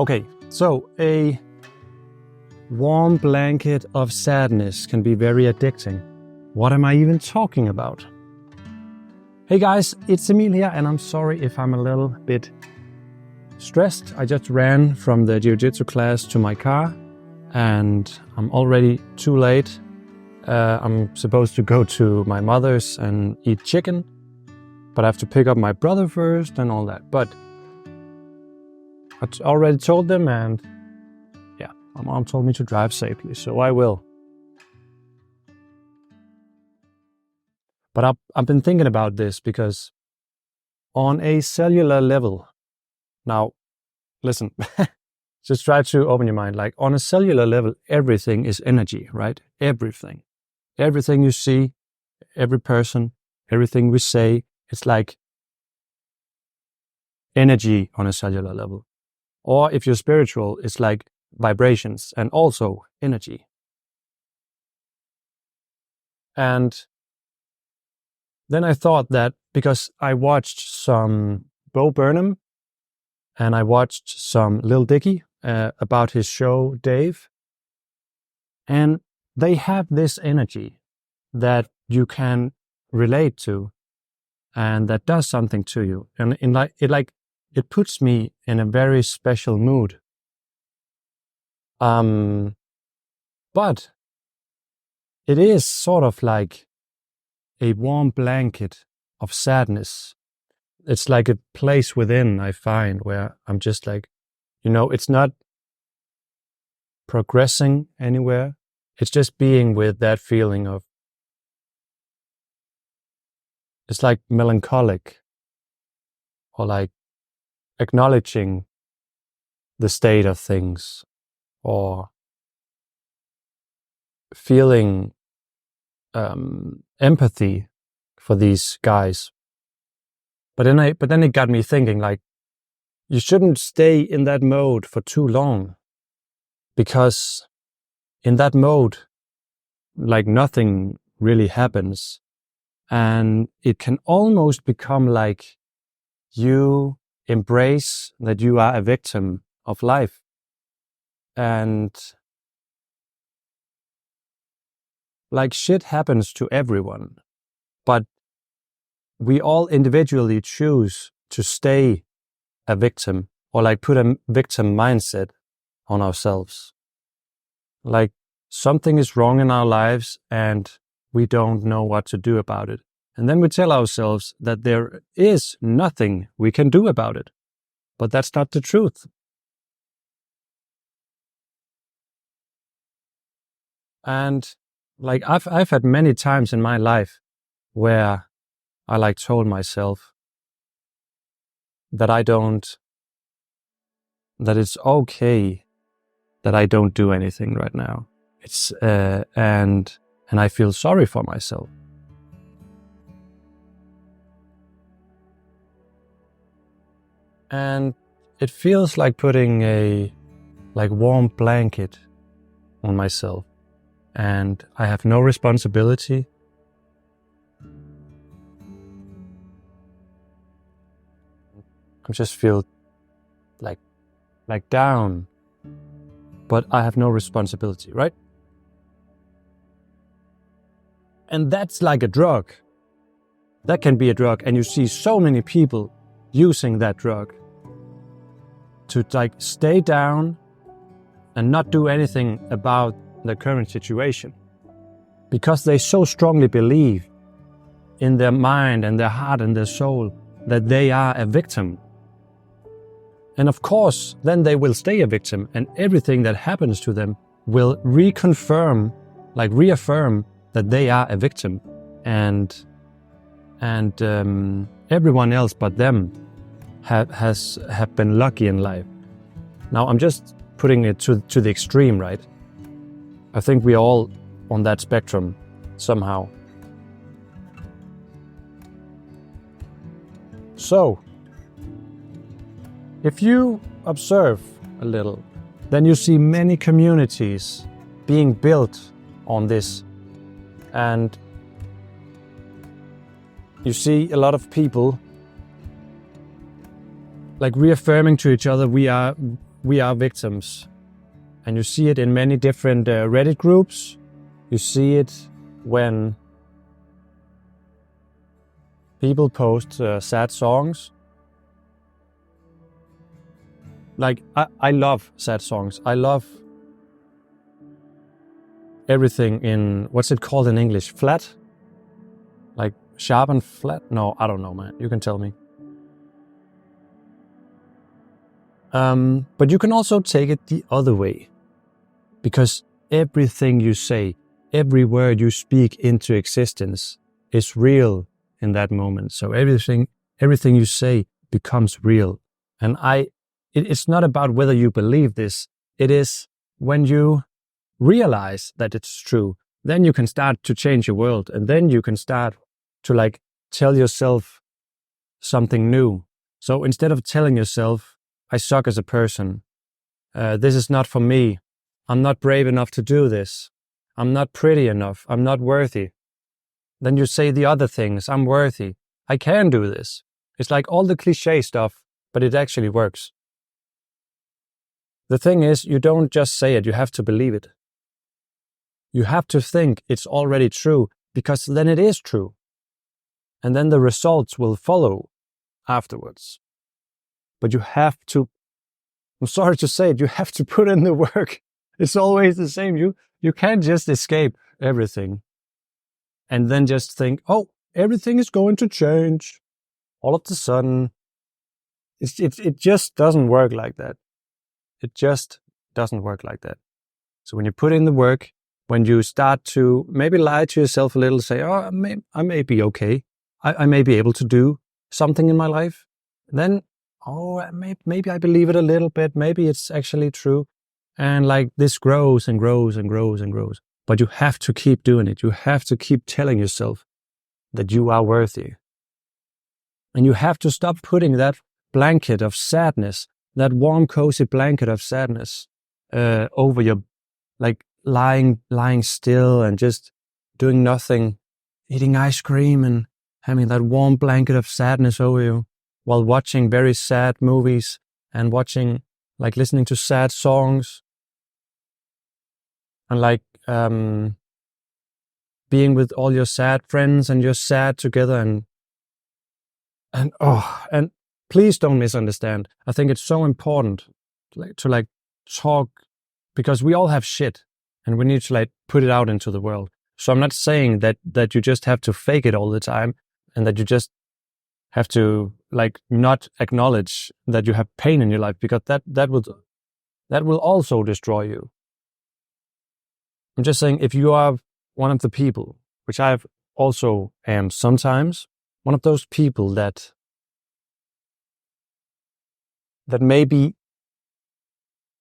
Okay, so a warm blanket of sadness can be very addicting. What am I even talking about? Hey guys, it's Emil here, and I'm sorry if I'm a little bit stressed. I just ran from the jiu-jitsu class to my car, and I'm already too late. I'm supposed to go to my mother's and eat chicken, but I have to pick up my brother first and all that. But I already told them, and yeah, my mom told me to drive safely, so I will. But I've been thinking about this because on a cellular level, now listen, just try to open your mind. Like on a cellular level, everything is energy, right? Everything. Everything you see, every person, everything we say, it's like energy on a cellular level. Or if you're spiritual, it's like vibrations and also energy. And then I thought that because I watched some Bo Burnham and I watched some Lil Dicky about his show Dave, and they have this energy that you can relate to and that does something to you. And it puts me in a very special mood. But it is sort of like a warm blanket of sadness. It's like a place within, I find, where I'm just like, it's not progressing anywhere. It's just being with that feeling of, it's like melancholic, or like acknowledging the state of things, or feeling empathy for these guys. But then it got me thinking, like, you shouldn't stay in that mode for too long, because in that mode, like, nothing really happens, and it can almost become like you embrace that you are a victim of life. And like, shit happens to everyone, but we all individually choose to stay a victim, or like put a victim mindset on ourselves. Like, something is wrong in our lives and we don't know what to do about it. And then we tell ourselves that there is nothing we can do about it. But that's not the truth. And like, I've had many times in my life where I like told myself that that it's okay that I don't do anything right now. It's and I feel sorry for myself. And it feels like putting a warm blanket on myself, and I have no responsibility. I just feel like down, but I have no responsibility, right? And that's like a drug. That can be a drug, and you see so many people using that drug to like stay down and not do anything about the current situation, because they so strongly believe in their mind and their heart and their soul that they are a victim. And of course, then they will stay a victim, and everything that happens to them will reaffirm that they are a victim, and everyone else but them have been lucky in life. Now, I'm just putting it to the extreme, right? I think we're all on that spectrum somehow. So, if you observe a little, then you see many communities being built on this. And you see a lot of people like reaffirming to each other, we are we are victims. And you see it in many different Reddit groups. You see it when people post sad songs. Like, I love sad songs. I love everything in, what's it called in English? Flat? Like sharp and flat? No, I don't know, man. You can tell me. But you can also take it the other way. Because everything you say, every word you speak into existence is real in that moment. So everything you say becomes real. And it's not about whether you believe this. It is when you realize that it's true, then you can start to change your world. And then you can start to like tell yourself something new. So instead of telling yourself, I suck as a person, this is not for me, I'm not brave enough to do this, I'm not pretty enough, I'm not worthy. Then you say the other things, I'm worthy, I can do this. It's like all the cliche stuff, but it actually works. The thing is, you don't just say it, you have to believe it. You have to think it's already true, because then it is true. And then the results will follow afterwards. But you have to, I'm sorry to say it, you have to put in the work. It's always the same. You can't just escape everything and then just think, oh, everything is going to change all of a sudden. It just doesn't work like that. It just doesn't work like that. So when you put in the work, when you start to maybe lie to yourself a little, say, oh, I may be okay. I may be able to do something in my life. Then, oh, maybe I believe it a little bit. Maybe it's actually true. And like this grows and grows and grows and grows. But you have to keep doing it. You have to keep telling yourself that you are worthy. And you have to stop putting that blanket of sadness, that warm, cozy blanket of sadness over your, like lying still and just doing nothing, eating ice cream and having that warm blanket of sadness over you while watching very sad movies and watching, like listening to sad songs and like being with all your sad friends and you're sad together and please don't misunderstand. I think it's so important to talk, because we all have shit and we need to like put it out into the world. So I'm not saying that you just have to fake it all the time and that you just have to like not acknowledge that you have pain in your life, because that will also destroy you. I'm just saying, if you are one of the people, which I also am sometimes, one of those people that maybe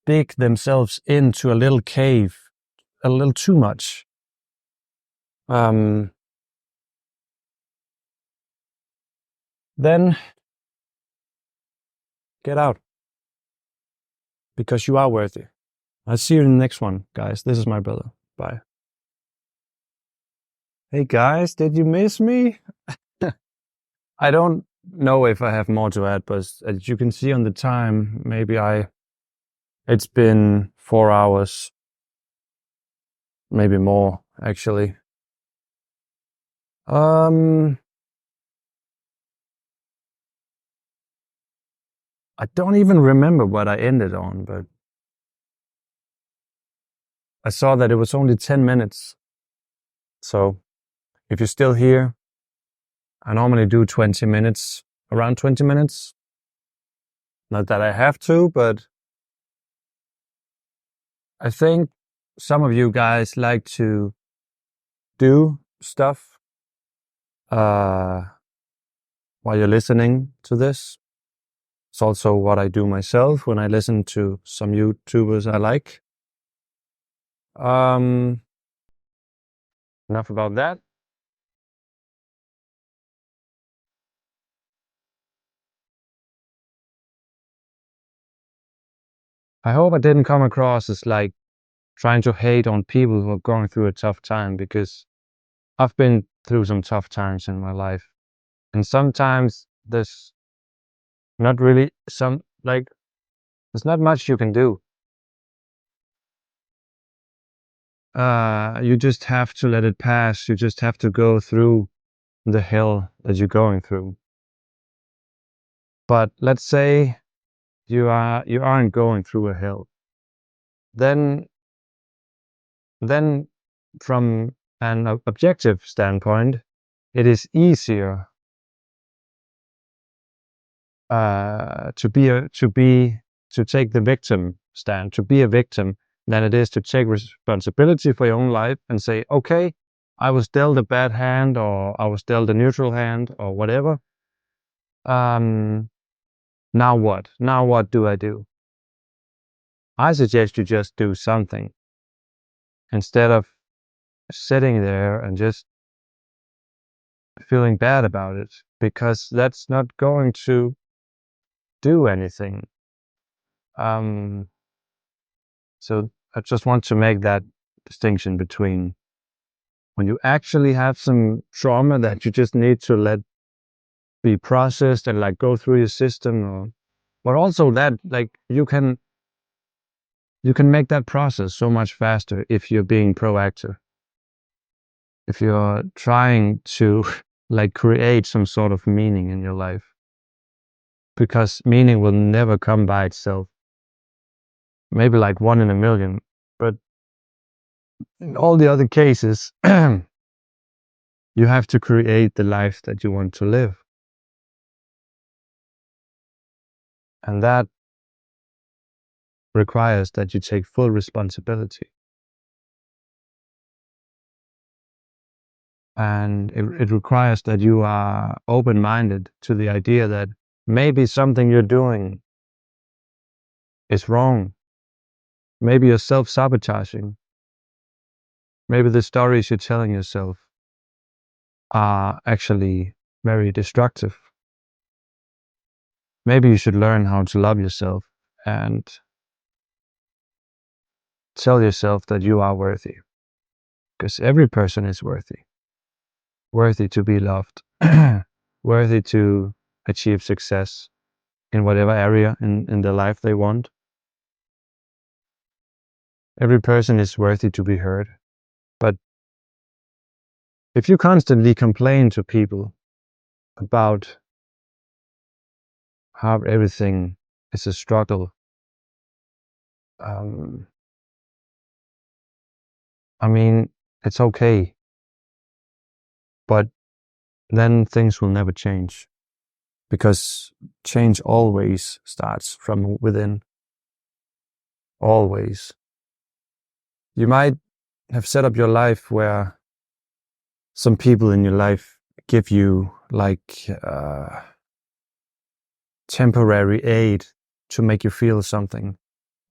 dig themselves into a little cave a little too much, then get out, because you are worthy. I'll see you in the next one, guys. This is my brother. Bye. Hey guys, did you miss me? I don't know if I have more to add, but as you can see on the time, it's been 4 hours, maybe more actually. I don't even remember what I ended on, but I saw that it was only 10 minutes. So if you're still here, I normally do 20 minutes, around 20 minutes. Not that I have to, but I think some of you guys like to do stuff while you're listening to this. It's also what I do myself when I listen to some YouTubers I like. Enough about that. I hope I didn't come across as like trying to hate on people who are going through a tough time, because I've been through some tough times in my life. And sometimes there's not really There's not much you can do. You just have to let it pass. You just have to go through the hell that you're going through. But let's say you aren't going through a hell. Then from an objective standpoint, it is easier to take the victim stand, to be a victim, than it is to take responsibility for your own life and say, okay, I was dealt a bad hand, or I was dealt a neutral hand, or whatever. Now what? Now what do I do? I suggest you just do something instead of sitting there and just feeling bad about it, because that's not going to do anything. So I just want to make that distinction between when you actually have some trauma that you just need to let be processed and like go through your system, but also that like you can make that process so much faster if you're being proactive. If you're trying to like create some sort of meaning in your life, because meaning will never come by itself. Maybe like 1 in a million, but in all the other cases, you have to create the life that you want to live. And that requires that you take full responsibility. And it requires that you are open-minded to the idea that maybe something you're doing is wrong. Maybe you're self-sabotaging. Maybe the stories you're telling yourself are actually very destructive. Maybe you should learn how to love yourself and tell yourself that you are worthy. Because every person is worthy. Worthy to be loved. Worthy to achieve success in whatever area in their life they want. Every person is worthy to be heard. But if you constantly complain to people about how everything is a struggle, I mean, it's okay, but then things will never change, because change always starts from within. Always. You might have set up your life where some people in your life give you like temporary aid to make you feel something,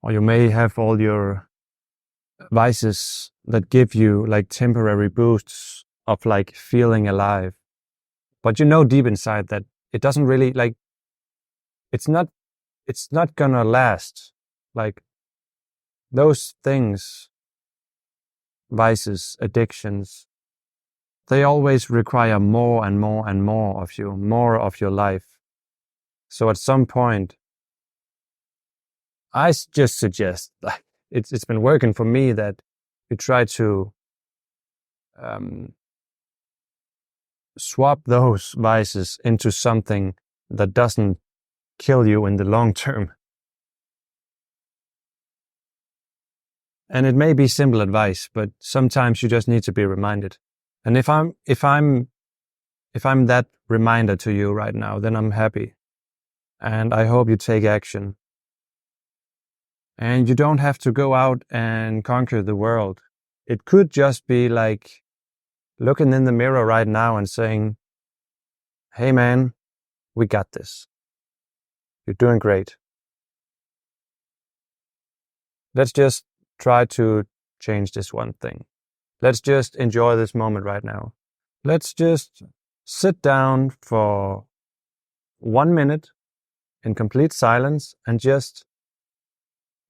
or you may have all your vices that give you like temporary boosts of like feeling alive, but you know deep inside that it doesn't really like, it's not gonna last. Like those things, vices, addictions, they always require more and more and more of you, more of your life. So at some point, I just suggest, like, it's been working for me, that you try to swap those vices into something that doesn't kill you in the long term. And it may be simple advice, but sometimes you just need to be reminded. And if I'm that reminder to you right now, then I'm happy. And I hope you take action. And you don't have to go out and conquer the world. It could just be like looking in the mirror right now and saying, hey man, we got this. You're doing great. Let's just try to change this one thing. Let's just enjoy this moment right now. Let's just sit down for 1 minute in complete silence and just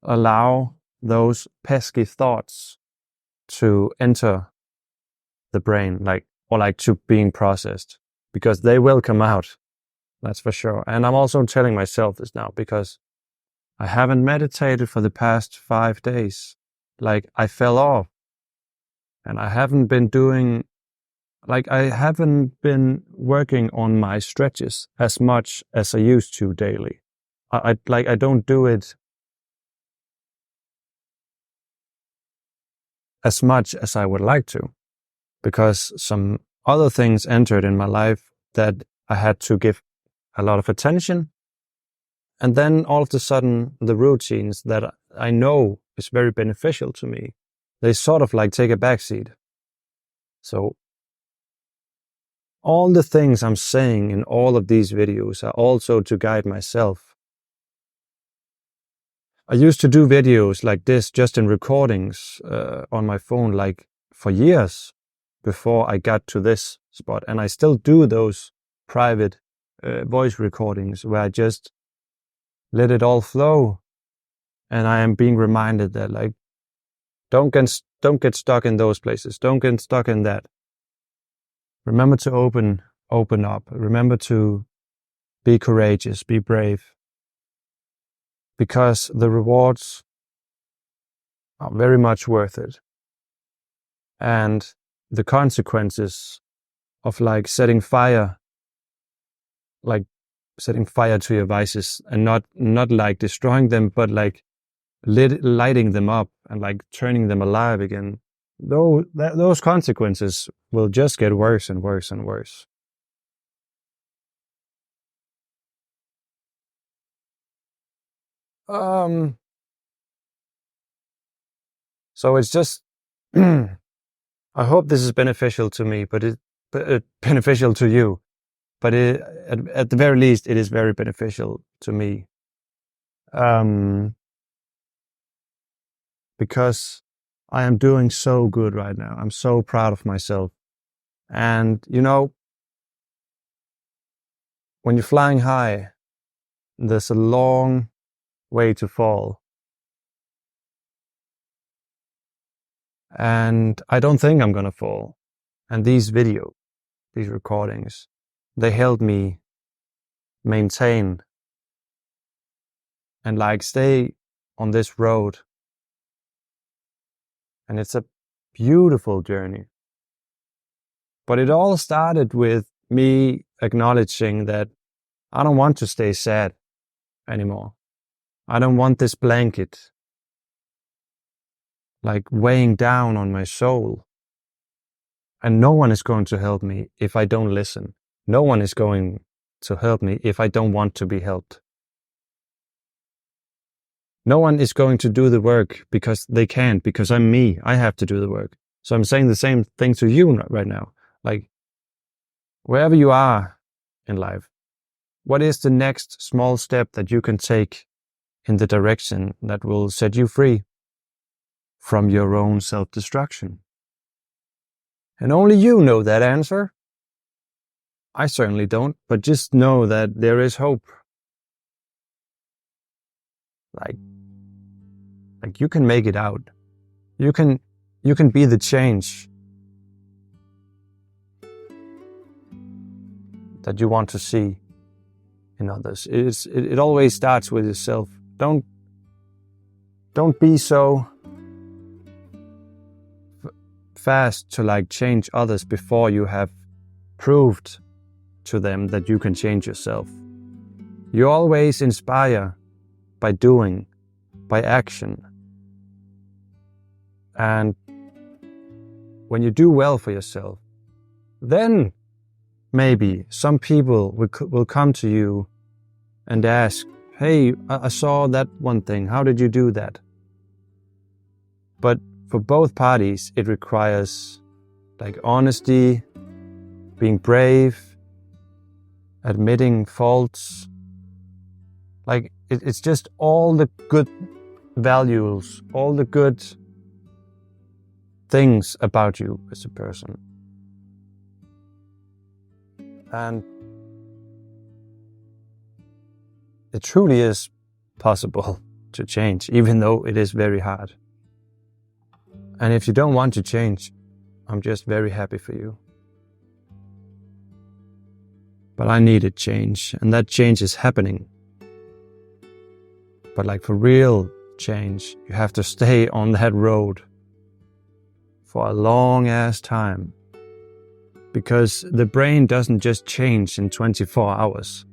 allow those pesky thoughts to enter the brain, like to being processed, because they will come out. That's for sure. And I'm also telling myself this now because I haven't meditated for the past 5 days. Like, I fell off. And I haven't been working on my stretches as much as I used to daily. I don't do it as much as I would like to, because some other things entered in my life that I had to give a lot of attention. And then all of a sudden, the routines that I know is very beneficial to me, they sort of like take a backseat. So all the things I'm saying in all of these videos are also to guide myself. I used to do videos like this just in recordings on my phone, like for years before I got to this spot. And I still do those private voice recordings where I just let it all flow. And I am being reminded that, like, don't get stuck in those places. Don't get stuck in that. Remember to open up. Remember to be courageous, be brave. Because the rewards are very much worth it. And the consequences of like setting fire to your vices, and not like destroying them, but like lighting them up and like turning them alive again. Those consequences will just get worse and worse and worse. So it's just, I hope this is beneficial to me, but beneficial to you. But at the very least, it is very beneficial to me. Because I am doing so good right now. I'm so proud of myself. And, you know, when you're flying high, there's a long way to fall. And I don't think I'm gonna fall. And these recordings, they help me maintain and like stay on this road. And it's a beautiful journey. But it all started with me acknowledging that I don't want to stay sad anymore. I don't want this blanket like weighing down on my soul. And no one is going to help me if I don't listen. No one is going to help me if I don't want to be helped. No one is going to do the work because they can't, because I'm me. I have to do the work. So I'm saying the same thing to you right now. Like, wherever you are in life, what is the next small step that you can take in the direction that will set you free from your own self-destruction? And only you know that answer. I certainly don't, but just know that there is hope. Like you can make it out. You can be the change that you want to see in others. It always starts with yourself. Don't be so fast to like change others before you have proved to them that you can change yourself. You always inspire by doing, by action. And when you do well for yourself, then maybe some people will come to you and ask, hey, I saw that one thing. How did you do that? But for both parties, it requires like honesty, being brave, admitting faults. Like it's just all the good values, all the good things about you as a person. And it truly is possible to change, even though it is very hard. And if you don't want to change, I'm just very happy for you. But I needed change, and that change is happening. But like for real change, you have to stay on that road for a long ass time. Because the brain doesn't just change in 24 hours.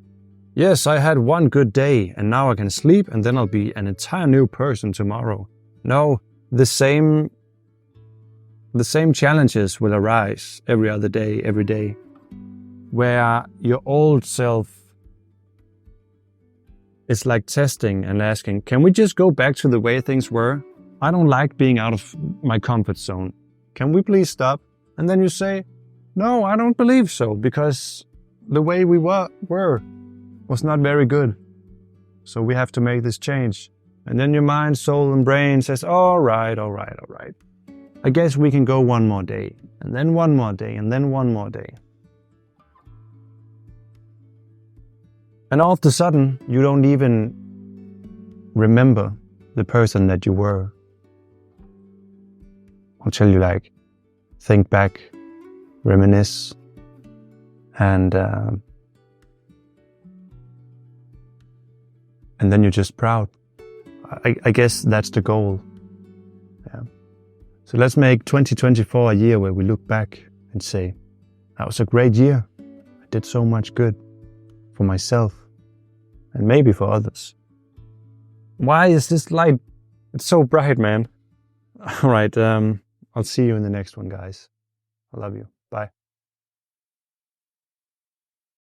Yes, I had one good day and now I can sleep and then I'll be an entire new person tomorrow. No, the same challenges will arise every other day, every day, where your old self is like testing and asking, can we just go back to the way things were? I don't like being out of my comfort zone. Can we please stop? And then you say, no, I don't believe so, because the way we were was not very good. So we have to make this change. And then your mind, soul, and brain says, all right. I guess we can go one more day, and then one more day, and then one more day. And all of a sudden, you don't even remember the person that you were. Until you think back, reminisce, and then you're just proud. I guess that's the goal. Yeah. So let's make 2024 a year where we look back and say, that was a great year. I did so much good for myself and maybe for others. Why is this light? It's so bright, man. All right, I'll see you in the next one, guys. I love you. Bye.